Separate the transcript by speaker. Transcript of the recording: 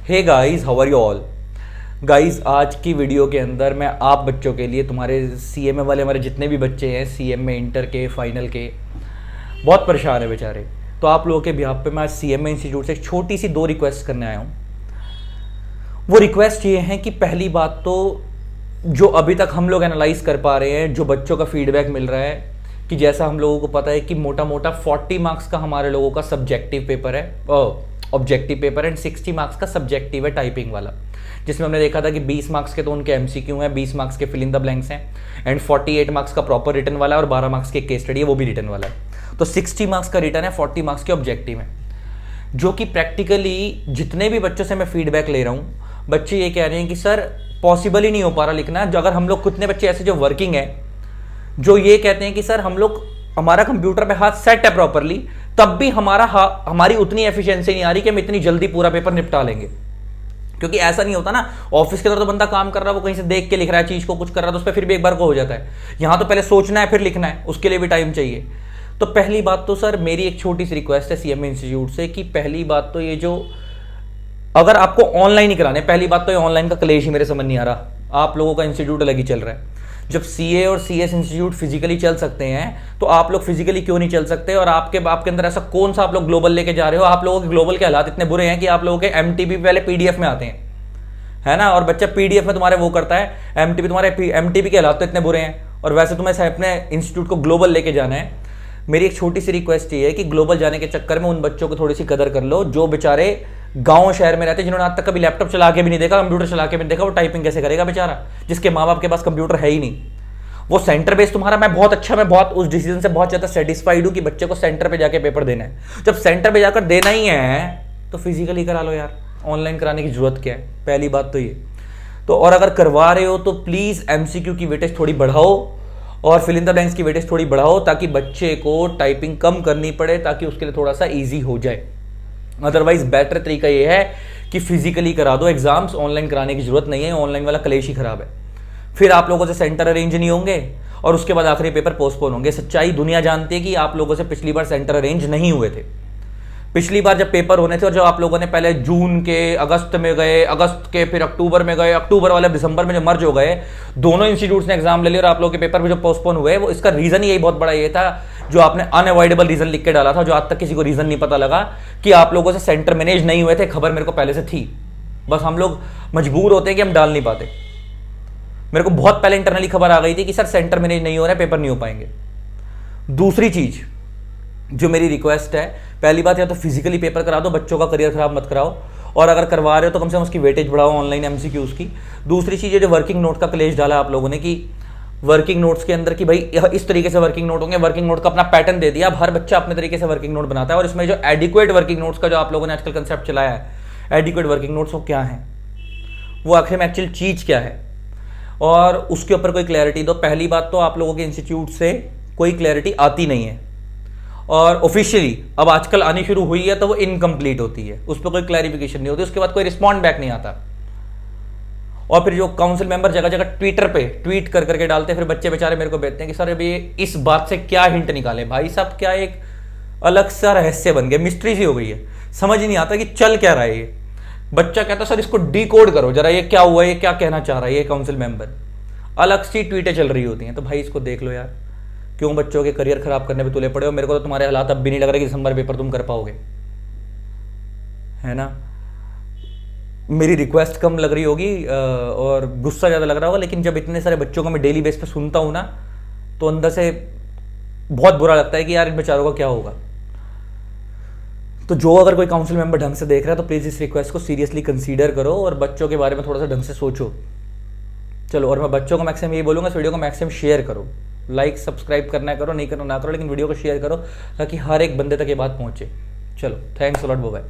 Speaker 1: Hey guys, how are you all. Guys, आज की video के अंदर मैं आप बच्चों के लिए, तुम्हारे सीएमए वाले हमारे जितने भी बच्चे हैं, सीएमए इंटर के, फाइनल के, बहुत परेशान है बेचारे। तो आप लोगों के बिहाफ पे मैं आज सीएमए इंस्टीट्यूट से एक छोटी सी 2 रिक्वेस्ट करने आया हूँ। वो रिक्वेस्ट ये है कि पहली बात तो जो अभी तक हम लोग एनालाइज कर पा रहे हैं, जो बच्चों का फीडबैक मिल रहा है कि जैसा हम लोगों को पता है कि मोटा मोटा 40 मार्क्स का हमारे लोगों का सब्जेक्टिव पेपर है, ऑब्जेक्टिव पेपर, एंड 60 मार्क्स का सब्जेक्टिव है टाइपिंग वाला, जिसमें हमने देखा था कि 20 मार्क्स के तो उनके एमसीक्यू हैं, 20 मार्क्स के फिल इन द ब्लैंक्स हैं, एंड 48 मार्क्स का प्रॉपर रिटर्न वाला है और 12 मार्क्स की केस स्टडी है, वो भी रिटर्न वाला है। तो 60 मार्क्स का रिटर्न है, 40 मार्क्स के ऑब्जेक्टिव है, जो कि प्रैक्टिकली जितने भी बच्चों से मैं फीडबैक ले रहा हूँ, बच्चे ये कह रहे हैं कि सर पॉसिबल ही नहीं हो पा रहा लिखना। जो अगर हम लोग, कितने बच्चे ऐसे जो वर्किंग है, जो ये कहते हैं कि सर हम लोग, हमारा कंप्यूटर पे हाथ सेट है प्रॉपरली, तब भी हमारी उतनी एफिशिएंसी नहीं आ रही कि हम इतनी जल्दी पूरा पेपर निपटा लेंगे। क्योंकि ऐसा नहीं होता ना, ऑफिस के अंदर तो बंदा काम कर रहा है, वो कहीं से देख के लिख रहा है चीज को, कुछ कर रहा है तो उस पर फिर भी एक बार को हो जाता है। यहां तो पहले सोचना है फिर लिखना है, उसके लिए भी टाइम चाहिए। तो पहली बात तो सर मेरी एक छोटी सी रिक्वेस्ट है सीएमए इंस्टीट्यूट से कि पहली बात तो ये जो, अगर आपको ऑनलाइन ही कराने, पहली बात तो ये ऑनलाइन का क्लेश ही मेरे समझ नहीं आ रहा। आप लोगों का इंस्टीट्यूट अलग ही चल रहा है। जब सीए और सीएस इंस्टीट्यूट फिजिकली चल सकते हैं तो आप लोग फिजिकली क्यों नहीं चल सकते? और आपके अंदर ऐसा कौन सा आप लोग ग्लोबल लेके जा रहे हो? आप लोगों के ग्लोबल के हालात इतने बुरे हैं कि आप लोगों के एमटीबी पहले पीडीएफ में आते हैं, है ना, और बच्चा पीडीएफ में तुम्हारे वो करता है, एमटीबी तुम्हारे एमटीबी के हालात तो इतने बुरे हैं, और वैसे तुम्हें अपने इंस्टीट्यूट को ग्लोबल लेके जाना है। मेरी एक छोटी सी रिक्वेस्ट ये है कि ग्लोबल जाने के चक्कर में उन बच्चों को थोड़ी सी कदर कर लो जो बेचारे गांव शहर में रहते हैं, जिन्होंने आज तक कभी लैपटॉप चला के भी नहीं देखा, कंप्यूटर चला के भी नहीं देखा। वो टाइपिंग कैसे करेगा बेचारा, जिसके माँ बाप के पास कंप्यूटर है ही नहीं। वो सेंटर बेस तुम्हारा, मैं बहुत उस डिसीजन से बहुत ज्यादा सेटिस्फाइड हूं कि बच्चे को सेंटर पे जाके पेपर देना है। जब सेंटर पे जाकर देना ही है तो फिजिकली करा लो यार, ऑनलाइन कराने की जरूरत क्या है? पहली बात तो ये तो। और अगर करवा रहे हो तो प्लीज एमसीक्यू की वेटेज थोड़ी बढ़ाओ और फिल इन द ब्लैंक्स की वेटेज थोड़ी बढ़ाओ, ताकि बच्चे को टाइपिंग कम करनी पड़े, ताकि उसके लिए थोड़ा सा ईजी हो जाए। अदरवाइज बेटर तरीका ये है कि फिजिकली करा दो एग्जाम्स, ऑनलाइन कराने की जरूरत नहीं है। ऑनलाइन वाला कलेश ही खराब है, फिर आप लोगों से सेंटर अरेंज नहीं होंगे और उसके बाद आखिरी पेपर पोस्टपोन होंगे। सच्चाई दुनिया जानती है कि आप लोगों से पिछली बार सेंटर अरेंज नहीं हुए थे। पिछली बार जब पेपर होने थे और जब आप लोगों ने पहले जून के अगस्त में गए, अगस्त के फिर अक्टूबर में गए, अक्टूबर वाले दिसंबर में जो मर्ज हो गए, दोनों इंस्टीट्यूट्स ने एग्जाम ले लिया और आप लोगों के पेपर भी जो पोस्टपोन हुए, वो इसका रीजन यही बहुत बड़ा ये था, जो आपने अनअवॉइडेबल रीजन लिख के डाला था, जो आज तक किसी को रीजन नहीं पता लगा कि आप लोगों से सेंटर मैनेज नहीं हुए थे। खबर मेरे को पहले से थी, बस हम लोग मजबूर होते हैं कि हम डाल नहीं पाते। मेरे को बहुत पहले इंटरनली खबर आ गई थी कि सर सेंटर मैनेज नहीं हो रहा है, पेपर नहीं हो पाएंगे। दूसरी चीज जो मेरी रिक्वेस्ट है, पहली बात या तो फिजिकली पेपर करा दो, बच्चों का करियर खराब मत कराओ, और अगर करवा रहे हो तो कम से कम उसकी वेटेज बढ़ाओ ऑनलाइन एमसीक्यूज की। दूसरी चीज, जो वर्किंग नोट का क्लेश डाला आप लोगों ने कि वर्किंग नोट्स के अंदर कि भाई इस तरीके से वर्किंग नोट होंगे, वर्किंग नोट का अपना पैटर्न दे दिया। अब हर बच्चा अपने तरीके से वर्किंग नोट बनाता है, और इसमें जो एडिक्वेट वर्किंग नोट्स का जो आप लोगों ने आजकल कंसेप्ट चलाया है, एडिक्वेट वर्किंग नोट्स वो क्या है, वो आखिर में एक्चुअल चीज क्या है, और उसके ऊपर कोई क्लैरिटी दो। पहली बात तो आप लोगों के इंस्टीट्यूट से कोई क्लैरिटी आती नहीं है, और ऑफिशियली अब आजकल आनी शुरू हुई है तो वो इनकम्प्लीट होती है, उस पर कोई क्लैरिफिकेशन नहीं होती, उसके बाद कोई रिस्पॉन्ड बैक नहीं आता। और फिर जो काउंसिल मेंबर जगह जगह ट्विटर पे ट्वीट कर करके डालते हैं, फिर बच्चे बेचारे मेरे को भेजते हैं कि सर अभी इस बात से क्या हिंट निकाले। भाई साहब, क्या एक अलग सा रहस्य बन गया, मिस्ट्री सी हो गई है, समझ ही नहीं आता कि चल क्या रहा है। ये बच्चा कहता सर इसको डिकोड करो जरा, ये क्या हुआ, ये क्या कहना चाह रहा है ये काउंसिल मेंबर। अलग सी ट्वीटें चल रही होती हैं। तो भाई इसको देख लो यार, क्यों बच्चों के करियर खराब करने पे तुले पड़े हो? मेरे को तो तुम्हारे हालात अब भी नहीं लग रहा कि दिसंबर पेपर तुम कर पाओगे, है ना। मेरी रिक्वेस्ट कम लग रही होगी और गुस्सा ज्यादा लग रहा होगा, लेकिन जब इतने सारे बच्चों को मैं डेली बेस पे सुनता हूं ना, तो अंदर से बहुत बुरा लगता है कि यार इन बेचारों का क्या होगा। तो जो अगर कोई काउंसिल मेंबर ढंग से देख रहा है तो प्लीज इस रिक्वेस्ट को सीरियसली कंसीडर करो और बच्चों के बारे में थोड़ा सा ढंग से सोचो। चलो, और मैं बच्चों को मैक्सिमम यही बोलूंगा, इस वीडियो को मैक्सिमम शेयर करो, लाइक सब्सक्राइब करना करो, नहीं करना ना करो, लेकिन वीडियो को शेयर करो ताकि हर एक बंदे तक ये बात पहुंचे। चलो, thanks a lot, bye bye.